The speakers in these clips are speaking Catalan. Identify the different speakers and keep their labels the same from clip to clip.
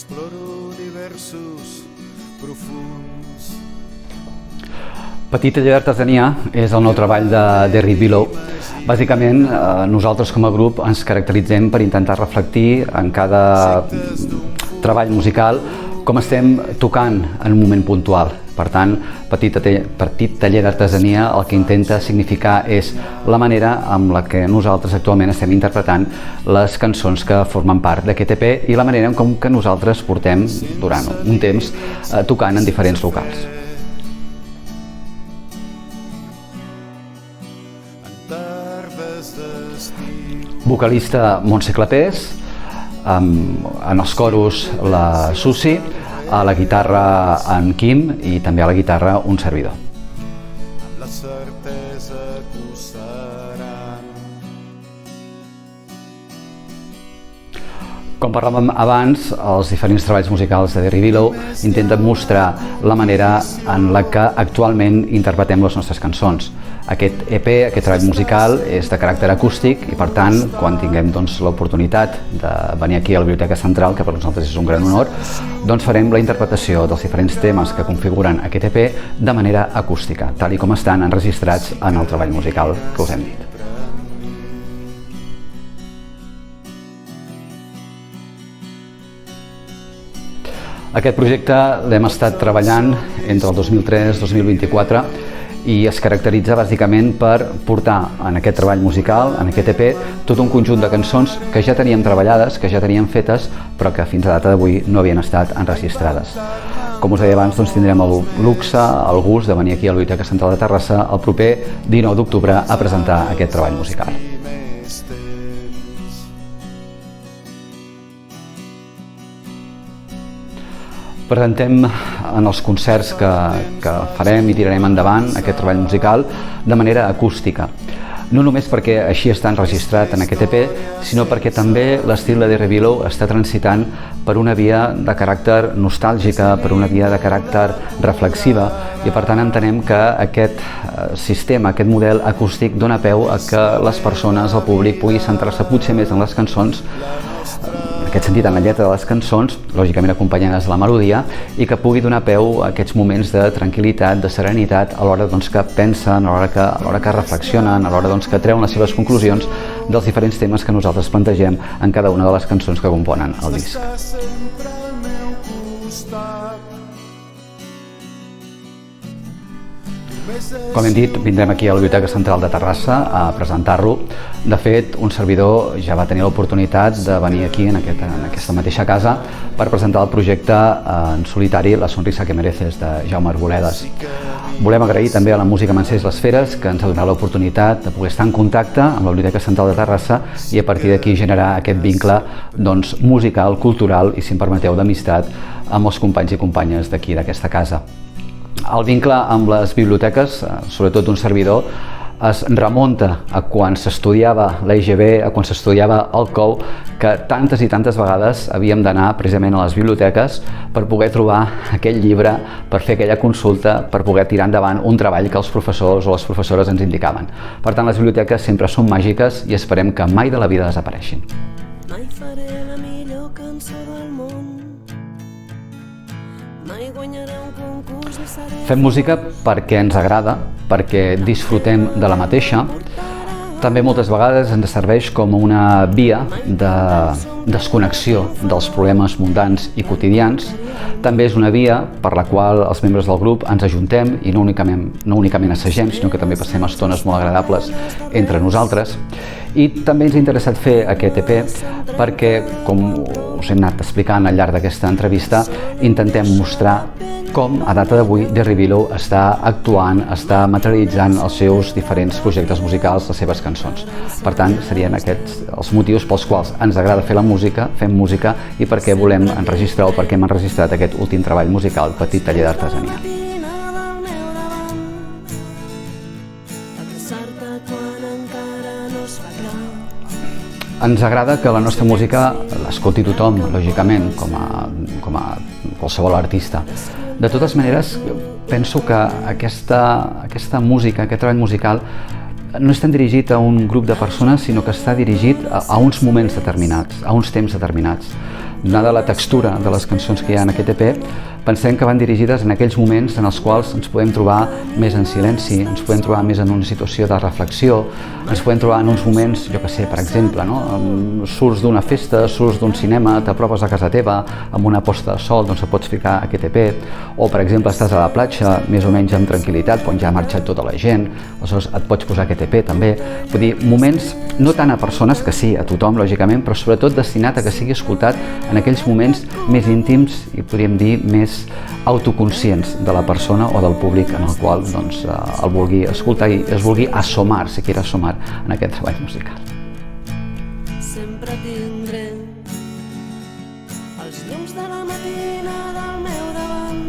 Speaker 1: exploro diversos profunds.
Speaker 2: Petit taller d'artesania és el nou treball de Derry Billow. Bàsicament, nosaltres com a grup ens caracteritzem per intentar reflectir en cada treball musical com estem tocant en un moment puntual. Per tant, Petit taller d'artesania el que intenta significar és la manera amb la que nosaltres actualment estem interpretant les cançons que formen part d'aquest EP i la manera com que nosaltres portem durant un temps tocant en diferents locals. Vocalista Montse Clapés, en els coros la Susi, a la guitarra en Quim i també a la guitarra un servidor.
Speaker 1: Amb la certesa que ho seran.
Speaker 2: Com parlàvem abans, els diferents treballs musicals de Derry Billow intenten mostrar la manera en la que actualment interpretem les nostres cançons. Aquest EP, aquest treball musical, és de caràcter acústic i, per tant, quan tinguem l'oportunitat de venir aquí a la Biblioteca Central, que per nosaltres és un gran honor, doncs farem la interpretació dels diferents temes que configuren aquest EP de manera acústica, tal com estan enregistrats en el treball musical que us hem dit. Aquest projecte l'hem estat treballant entre el 2003 i 2024 i es caracteritza bàsicament per portar en aquest treball musical, en aquest EP, tot un conjunt de cançons que ja teníem treballades, que ja teníem fetes, però que fins a data d'avui no havien estat enregistrades. Com us deia abans, doncs tindrem el luxe, el gust de venir aquí a la Biblioteca Central de Terrassa el proper 19 d'octubre a presentar aquest treball musical. Presentem en els concerts que farem i tirarem endavant aquest treball musical de manera acústica. No només perquè així està enregistrat en aquest EP, sinó perquè també l'estil de Derry Billow està transitant per una via de caràcter nostàlgica, per una via de caràcter reflexiva i per tant entenem que aquest sistema, aquest model acústic dona peu a que les persones, el públic, pugui centrar-se potser més en les cançons, en aquest sentit en la lletra de les cançons, lògicament acompanyades de la melodia, i que pugui donar peu a aquests moments de tranquil·litat, de serenitat, a l'hora que pensen, a l'hora que reflexionen, a l'hora que treuen les seves conclusions dels diferents temes que nosaltres plantegem en cada una de les cançons que componen el disc. Com hem dit, vindrem aquí a la Biblioteca Central de Terrassa a presentar-lo. De fet, un servidor ja va tenir l'oportunitat de venir aquí, en aquesta mateixa casa, per presentar el projecte en solitari La sonrisa que mereces, de Jaume Arboledes. Volem agrair també a la Música Mancers Les Feres, que ens ha donat l'oportunitat de poder estar en contacte amb la Biblioteca Central de Terrassa i a partir d'aquí generar aquest vincle musical, cultural i, si em permeteu, d'amistat amb els companys i companyes d'aquí, d'aquesta casa. El vincle amb les biblioteques, sobretot d'un servidor, es remunta a quan s'estudiava l'EGB, a quan s'estudiava el COU, que tantes i tantes vegades havíem d'anar precisament a les biblioteques per poder trobar aquell llibre, per fer aquella consulta, per poder tirar endavant un treball que els professors o les professores ens indicaven. Per tant, les biblioteques sempre són màgiques i esperem que mai de la vida desapareixin.
Speaker 3: Mai faré la millor cançó del món. Mai guanyaré un concurs i seré...
Speaker 2: Fem música perquè ens agrada, perquè disfrutem de la mateixa. També moltes vegades ens serveix com una via de desconnexió dels problemes mundans i quotidians. També és una via per la qual els membres del grup ens ajuntem i no únicament assagem, sinó que també passem estones molt agradables entre nosaltres. I també ens ha interessat fer aquest EP perquè, com us hem anat explicant al llarg d'aquesta entrevista, intentem mostrar com a data d'avui Derry Billow està actuant, està materialitzant els seus diferents projectes musicals, les seves cançons. Per tant, serien aquests els motius pels quals ens agrada fer la música, fem música i per què volem enregistrar o per què hem enregistrat aquest últim treball musical, Petit taller d'artesania. Ens agrada que la nostra música l'escolti tothom, lògicament, com a qualsevol artista. De totes maneres, penso que aquesta música, aquest treball musical, no és tan dirigit a un grup de persones, sinó que està dirigit a uns moments determinats, a uns temps determinats. donada la textura de les cançons que hi ha en aquest EP, pensem que van dirigides en aquells moments en els quals ens podem trobar més en silenci, ens podem trobar més en una situació de reflexió, ens podem trobar en uns moments, jo que sé, per exemple, no? Surts d'una festa, surts d'un cinema, t'apropes a casa teva, amb una posta de sol, doncs et pots ficar aquest EP, o per exemple estàs a la platja, més o menys amb tranquil·litat, quan ja ha marxat tota la gent, aleshores et pots posar aquest EP també. Vull dir, moments no tant a persones, que sí, a tothom, lògicament, però sobretot destinat a que sigui escoltat en aquells moments més íntims i podríem dir més autoconscients de la persona o del públic en el qual doncs, el vulgui escoltar i es vulgui assomar, si quiere assomar, en aquest treball musical.
Speaker 3: Sempre tindré els llums de la matina del meu davant.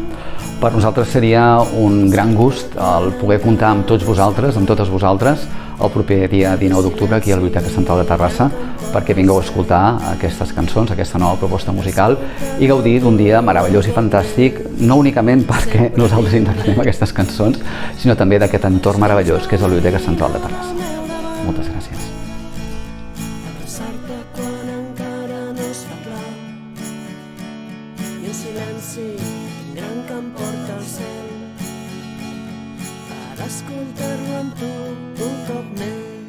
Speaker 2: Per nosaltres seria un gran gust el poder comptar amb tots vosaltres, amb totes vosaltres, el proper dia 19 d'octubre aquí a la Biblioteca Central de Terrassa, perquè vingueu a escoltar aquestes cançons, aquesta nova proposta musical i gaudir d'un dia meravellós i fantàstic, no únicament perquè nosaltres interpretem aquestes cançons, sinó també d'aquest entorn meravellós que és la Biblioteca Central de Terrassa. Moltes gràcies.
Speaker 3: Abraçar-te quan encara no es fa clar i en silenci gran que em porta al cel per escoltar-lo amb tu un cop més.